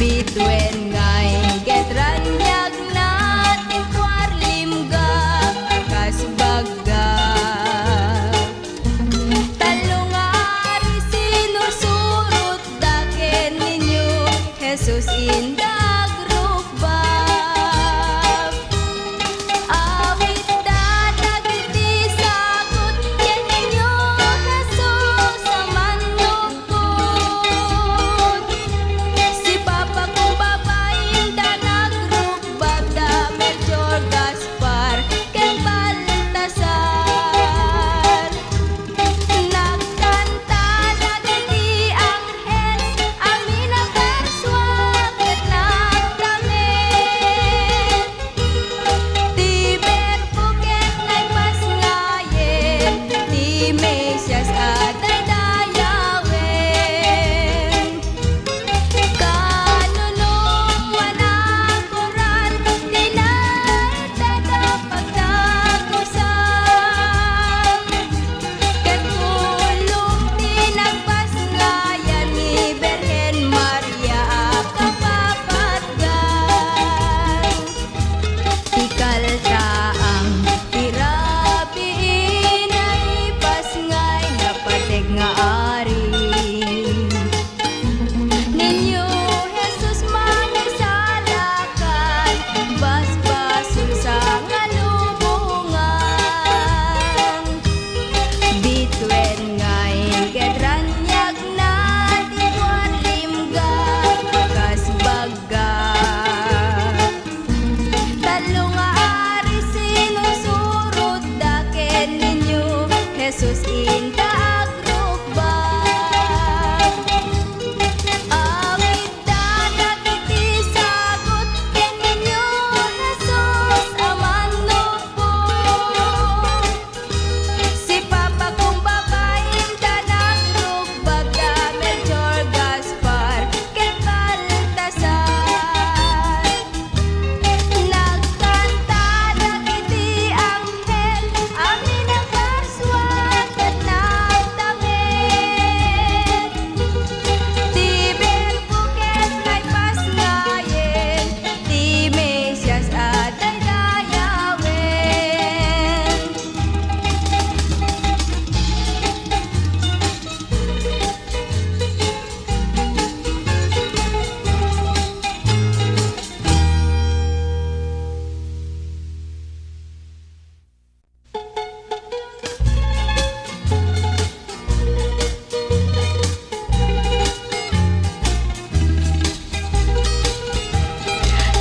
Bituen ngay getranyag natin kwarlimga akas bagga talungari sinusurot daken ninyo Jesus indag rukbab awit dadagiti sagot ken ninyo Jesus aman lukod si Papa kong babaeng danag rukbab da Melchor Gaspar ken Baltasar nagkanta dagiti anghel amin ang karswag ket nagdangel ti Berbo ket ngay pasngayen ti Mesias aday dayawen kanunong managoran tinaitad ang pagdakusan ket kulong tinagpasngayan ni Birhen Maria kapapatgan ikaltaang tirabiin ay pasngay na pateg nga ari ninyo Jesus mangisalakan basbasul sa ngalubungan bituen ngay getranyag natin kwarlimga akas bagga talungari sinusurot daken ninyo Jesus indag rukbab awit dadagiti sagot ken ninyo Jesus aman lukod si Papa kong babaeng danag rukbab da Melchor Gaspar ken Baltasar nagkanta dagiti anghel amin ang karswag ket nagdangel ti Berbo ket ngay pasngayen ti Mesias aday dayawen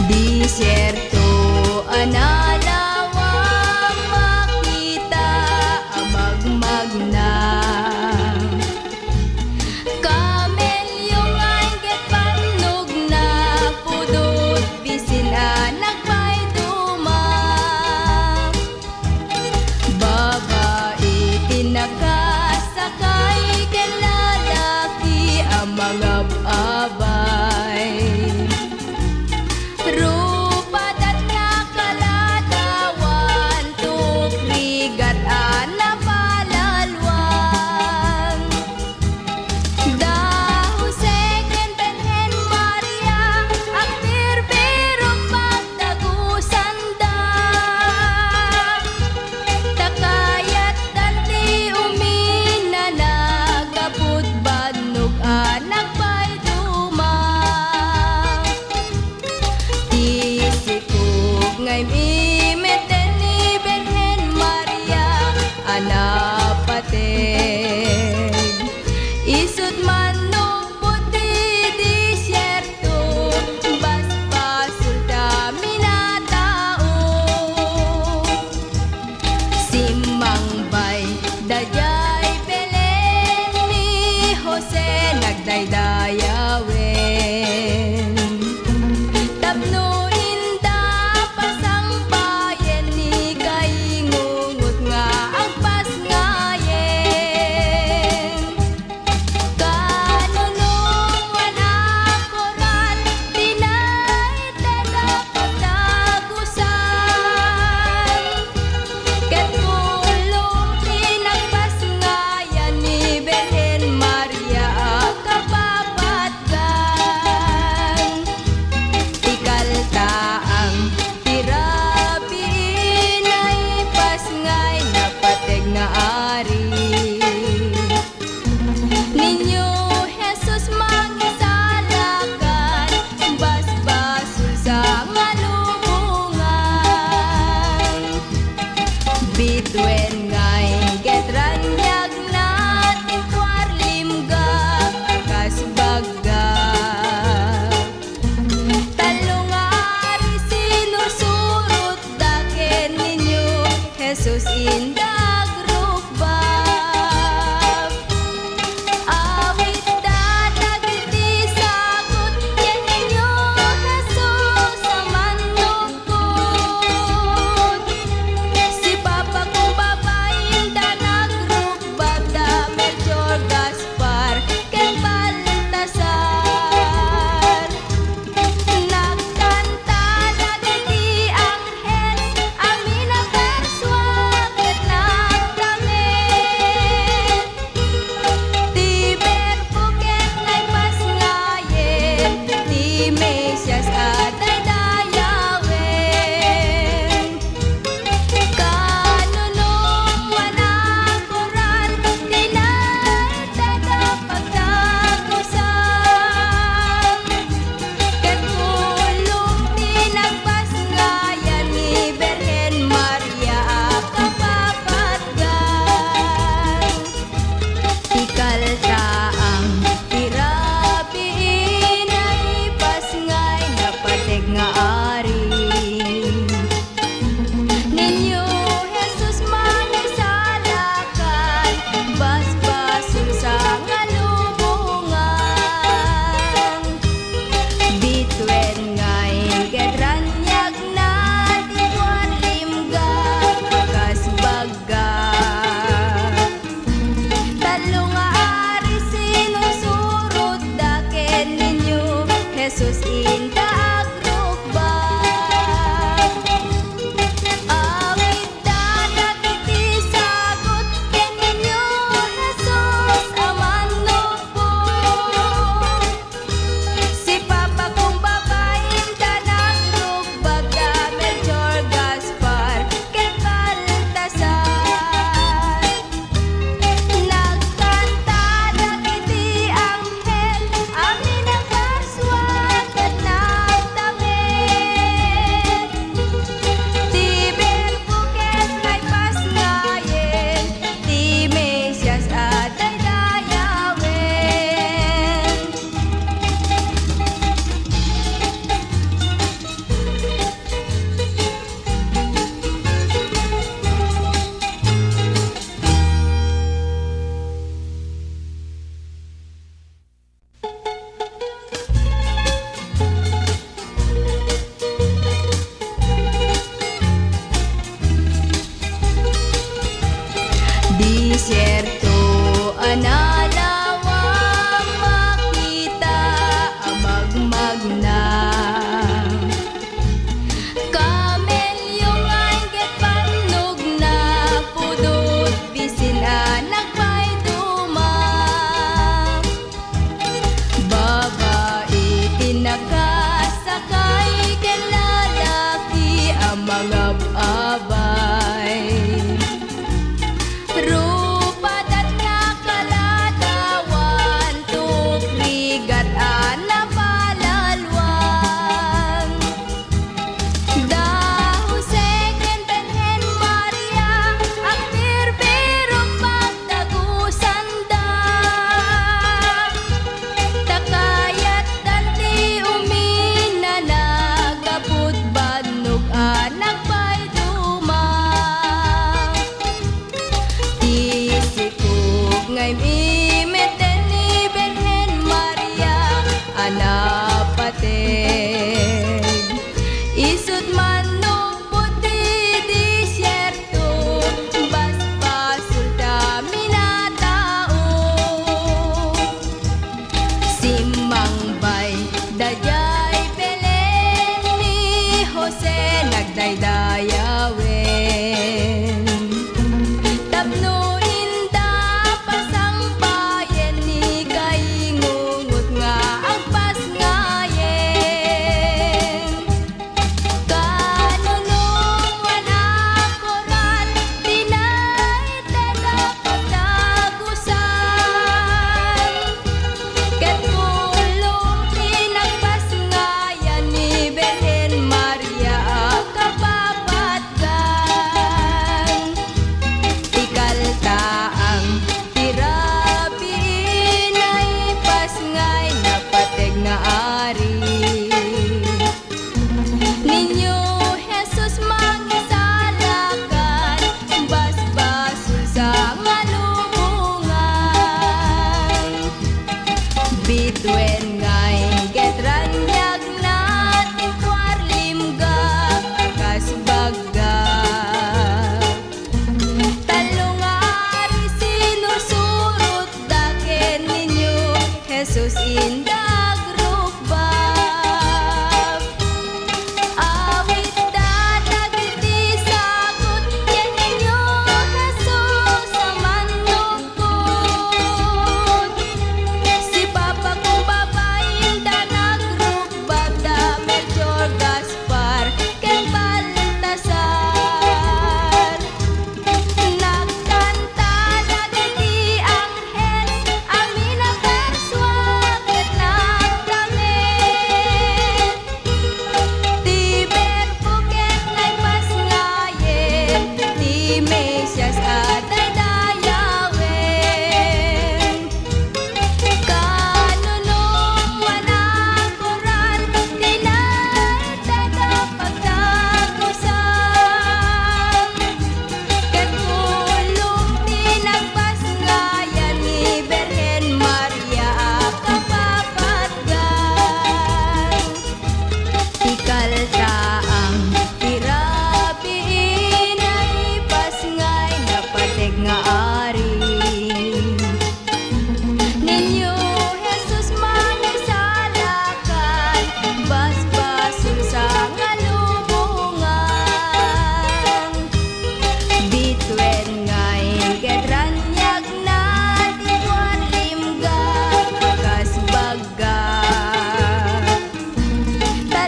Disyerto analawang makita amagmagna kamelyo ngay ket pannog na pudot bisin nagpay duma babae tinakasakay ken lalaki ang mga abay rupa dat nakalada inda agrukbag. Awit dadak iti sagot ken ninyo Jesus aman nupo. Si Papa kong babaeng nagrukbag da Melchor Gaspar ken Baltasar. Nagkanta dagiti anghel amin ang paswat ket nagdamit. Ti Verbo ket ngay pasngayen, ti Mesias at daydayawen. Disyerto analawang makita amagmagna. Kamelyong ket panog na pudot bisin nagpay duma. Babae tinakasakay ken lalaki ang mga abay. Rupadat nakaladawan, tukrigat napalalwan. Da Jose ken Birhen Maria, ang birbirong pagdagusan da. Takayat danti umina nagaput badnog nagpay duma. Isikog ngay imeten ni Birhen Maria anapateg. Isut manok puti disyerto, baspasulta minatao. Simangbay dayay Belen ni Jose nagdaydayawen. Tapno inda pasangbayen ni kaingungot nga ang pasngayen. Kanunungan akoran tinaiteda pagdagusan. Ket kulong pinagpasngayan ni Birhen Maria kapag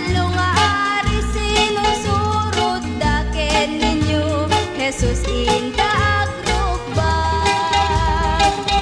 Hadlo nga ari sinusurot daken ninyo Jesus